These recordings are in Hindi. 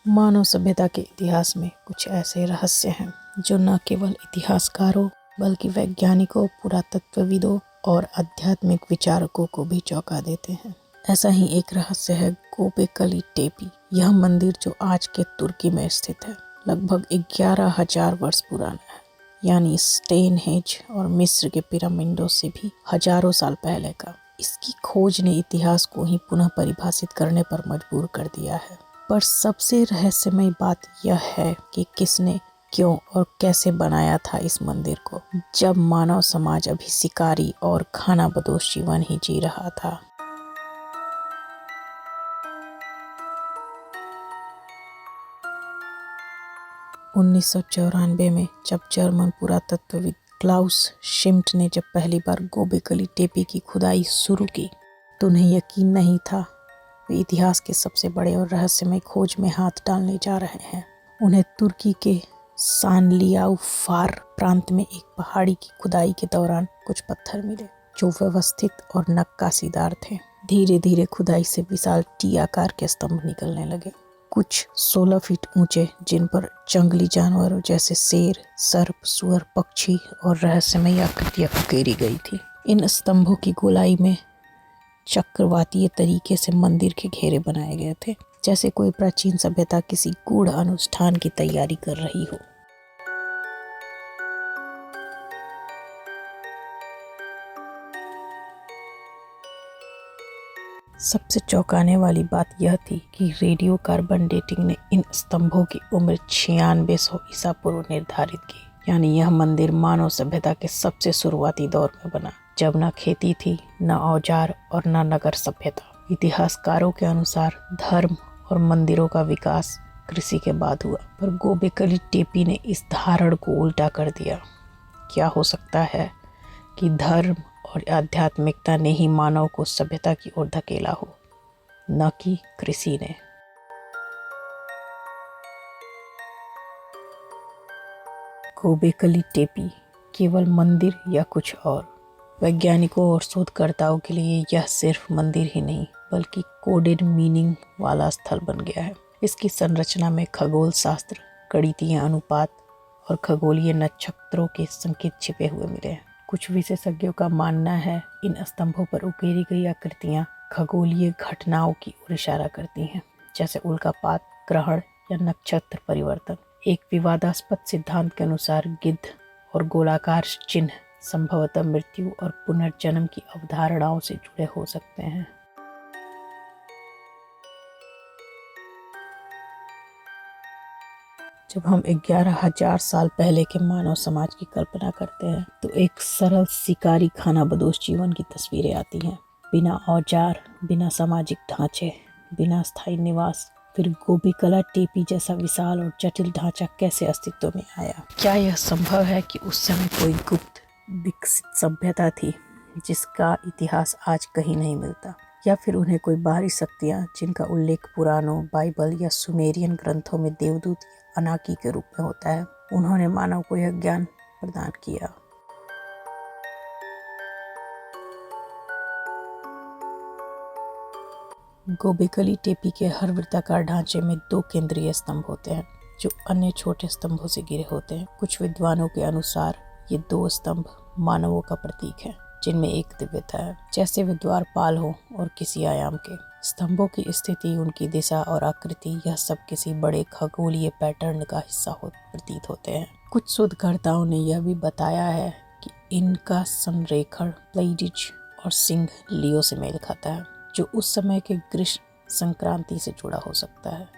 मानव सभ्यता के इतिहास में कुछ ऐसे रहस्य हैं जो न केवल इतिहासकारों बल्कि वैज्ञानिकों, पुरातत्वविदों और आध्यात्मिक विचारकों को भी चौंका देते हैं। ऐसा ही एक रहस्य है गोबेकली टेपी। यह मंदिर जो आज के तुर्की में स्थित है, लगभग 11,000 वर्ष पुराना है, यानी स्टोनहेंज और मिस्र के पिरामिडों से भी हजारों साल पहले का। इसकी खोज ने इतिहास को ही पुनः परिभाषित करने पर मजबूर कर दिया है। पर सबसे रहस्यमय बात यह है कि किसने, क्यों और कैसे बनाया था इस मंदिर को, जब मानव समाज अभी शिकारी और खानाबदोश जीवन ही जी रहा था। उन्नीस में जब जर्मन पुरातत्वविद क्लाउस शिम्ट ने जब पहली बार गोबेकली टेपी की खुदाई शुरू की तो उन्हें यकीन नहीं था वे इतिहास के सबसे बड़े और रहस्यमय खोज में हाथ डालने जा रहे हैं। उन्हें तुर्की के सानलियाउफार प्रांत में एक पहाड़ी की खुदाई के दौरान कुछ पत्थर मिले जो व्यवस्थित और नक्काशीदार थे। धीरे धीरे खुदाई से विशाल टी आकार के स्तंभ निकलने लगे, कुछ 16 फीट ऊंचे, जिन पर जंगली जानवरों जैसे शेर, सर्प, सुअर, पक्षी और रहस्यमय आकृतियां उकेरी गई थी। इन स्तंभों की गोलाई में चक्रवातीय तरीके से मंदिर के घेरे बनाए गए थे, जैसे कोई प्राचीन सभ्यता किसी गूढ़ अनुष्ठान की तैयारी कर रही हो। सबसे चौंकाने वाली बात यह थी कि रेडियो कार्बन डेटिंग ने इन स्तंभों की उम्र 9600 ईसा पूर्व निर्धारित की, यानी यह मंदिर मानव सभ्यता के सबसे शुरुआती दौर में बना, जब न खेती थी, न औजार और न नगर सभ्यता। इतिहासकारों के अनुसार धर्म और मंदिरों का विकास कृषि के बाद हुआ, पर गोबेकली टेपी ने इस धारणा को उल्टा कर दिया। क्या हो सकता है कि धर्म और आध्यात्मिकता ने ही मानव को सभ्यता की ओर धकेला हो, न कि कृषि ने। गोबेकली टेपी केवल मंदिर या कुछ और? वैज्ञानिकों और शोधकर्ताओं के लिए यह सिर्फ मंदिर ही नहीं बल्कि कोडेड मीनिंग वाला स्थल बन गया है। इसकी संरचना में खगोल शास्त्र, गणितीय अनुपात और खगोलीय नक्षत्रों के संकेत छिपे हुए मिले हैं। कुछ विशेषज्ञों का मानना है इन स्तंभों पर उकेरी गई आकृतियां खगोलीय घटनाओं की ओर इशारा करती हैं, जैसे उल्कापात, ग्रहण या नक्षत्र परिवर्तन। एक विवादास्पद सिद्धांत के अनुसार गिद्ध और गोलाकार चिन्ह संभवतः मृत्यु और पुनर्जन्म की अवधारणाओं से जुड़े हो सकते हैं। जब हम 11,000 साल पहले के मानव समाज की कल्पना करते हैं तो एक सरल शिकारी खानाबदोश जीवन की तस्वीरें आती हैं, बिना औजार, बिना सामाजिक ढांचे, बिना स्थायी निवास। फिर गोबेकली टेपी जैसा विशाल और जटिल ढांचा कैसे अस्तित्व में आया? क्या यह संभव है कि उस समय कोई गुप्त विकसित सभ्यता थी जिसका इतिहास आज कहीं नहीं मिलता, या फिर उन्हें कोई बाहरी शक्तियां, जिनका उल्लेख पुराणों, बाइबल या सुमेरियन ग्रंथों में देवदूत या अनाकी के रूप में होता है, उन्होंने मानव को यह ज्ञान प्रदान किया? गोबेकली टेपी के हर वृत्ताकार ढांचे में 2 केंद्रीय स्तंभ होते हैं जो अन्य छोटे स्तंभों से घिरे होते हैं। कुछ विद्वानों के अनुसार ये 2 स्तंभ मानवों का प्रतीक है, जिनमें एक दिव्यता है, जैसे वे द्वारपाल हो और किसी आयाम के। स्तंभों की स्थिति, उनकी दिशा और आकृति, यह सब किसी बड़े खगोलीय पैटर्न का हिस्सा प्रतीत होते हैं। कुछ शोधकर्ताओं ने यह भी बताया है कि इनका संरेखण प्लेइडीज और सिंह लियो से मेल खाता है, जो उस समय के ग्रीष्म संक्रांति से जुड़ा हो सकता है।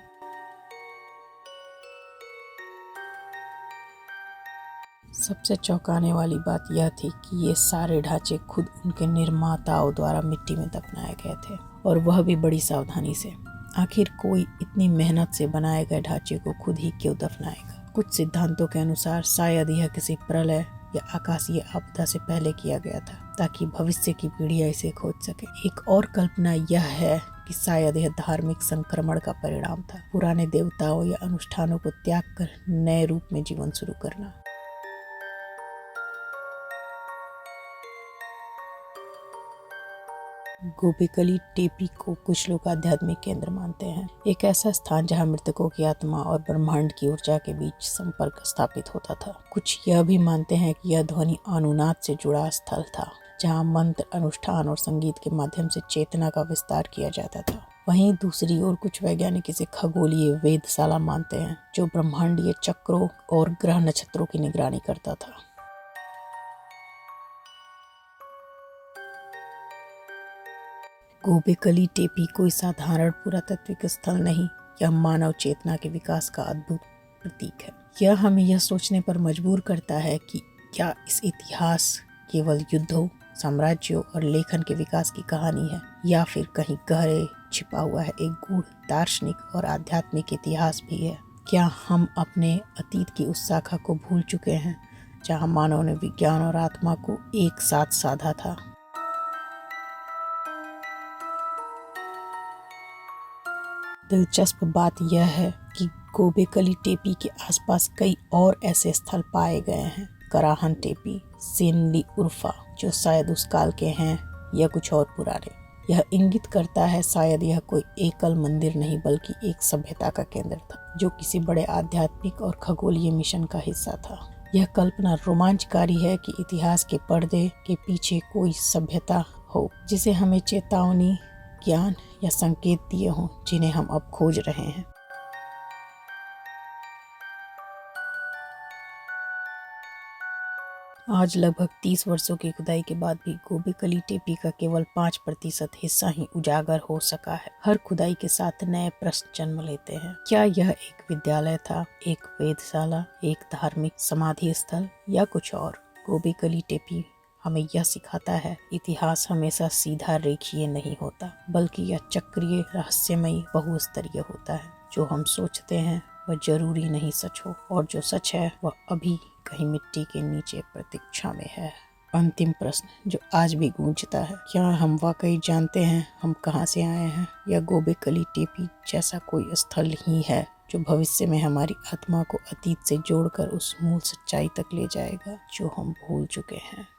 सबसे चौंकाने वाली बात यह थी कि ये सारे ढांचे खुद उनके निर्माताओं द्वारा मिट्टी में दफनाए गए थे, और वह भी बड़ी सावधानी से। आखिर कोई इतनी मेहनत से बनाए गए ढांचे को खुद ही क्यों दफनाएगा? कुछ सिद्धांतों के अनुसार शायद यह किसी प्रलय या आकाशीय आपदा से पहले किया गया था, ताकि भविष्य की पीढ़ियां इसे खोज सके। एक और कल्पना यह है कि शायद यह धार्मिक संक्रमण का परिणाम था, पुराने देवताओं या अनुष्ठानों को त्याग कर नए रूप में जीवन शुरू करना। गोबेकली टेपी को कुछ लोग आध्यात्मिक केंद्र मानते हैं, एक ऐसा स्थान जहां मृतकों की आत्मा और ब्रह्मांड की ऊर्जा के बीच संपर्क स्थापित होता था। कुछ यह भी मानते हैं कि यह ध्वनि अनुनाद से जुड़ा स्थल था, जहां मंत्र, अनुष्ठान और संगीत के माध्यम से चेतना का विस्तार किया जाता था। वहीं दूसरी ओर कुछ वैज्ञानिक इसे खगोलीय वेधशाला मानते हैं, जो ब्रह्मांडीय चक्रों और ग्रह नक्षत्रों की निगरानी करता था। गोबेकली टेपी कोई साधारण पुरातात्विक स्थल नहीं, यह मानव चेतना के विकास का अद्भुत प्रतीक है। यह हमें यह सोचने पर मजबूर करता है कि क्या इस इतिहास केवल युद्धों, साम्राज्यों और लेखन के विकास की कहानी है, या फिर कहीं गहरे छिपा हुआ है एक गूढ़ दार्शनिक और आध्यात्मिक इतिहास भी है। क्या हम अपने अतीत की उस शाखा को भूल चुके हैं जहां मानव ने विज्ञान और आत्मा को एक साथ साधा था। दिलचस्प बात यह है कि गोबेकली टेपी के आसपास कई और ऐसे स्थल पाए गए हैं। कराहन टेपी, सेनली उर्फा, जो शायद उस काल के हैं या कुछ और पुराने। यह इंगित करता है शायद यह कोई एकल मंदिर नहीं बल्कि एक सभ्यता का केंद्र था, जो किसी बड़े आध्यात्मिक और खगोलीय मिशन का हिस्सा था। यह कल्पना रोमांचकारी है कि इतिहास के पर्दे के पीछे कोई सभ्यता हो जिसे हमें चेतावनी, ज्ञान या संकेत दिए हों जिन्हें हम अब खोज रहे हैं। आज लगभग 30 वर्षों की खुदाई के बाद भी गोबेकली टेपी का केवल 5% हिस्सा ही उजागर हो सका है। हर खुदाई के साथ नए प्रश्न जन्म लेते हैं। क्या यह एक विद्यालय था, एक वेधशाला, एक धार्मिक समाधि स्थल या कुछ और? गोबेकली टेपी हमें यह सिखाता है, इतिहास हमेशा सीधा रेखीय नहीं होता, बल्कि यह चक्रीय, रहस्यमयी, बहुस्तरीय होता है। जो हम सोचते हैं वह जरूरी नहीं सच हो, और जो सच है वह अभी कहीं मिट्टी के नीचे प्रतीक्षा में है। अंतिम प्रश्न जो आज भी गूंजता है, क्या हम वाकई जानते हैं हम कहां से आए हैं, या गोबेकली टेपी जैसा कोई स्थल ही है जो भविष्य में हमारी आत्मा को अतीत से जोड़कर उस मूल सच्चाई तक ले जाएगा जो हम भूल चुके हैं।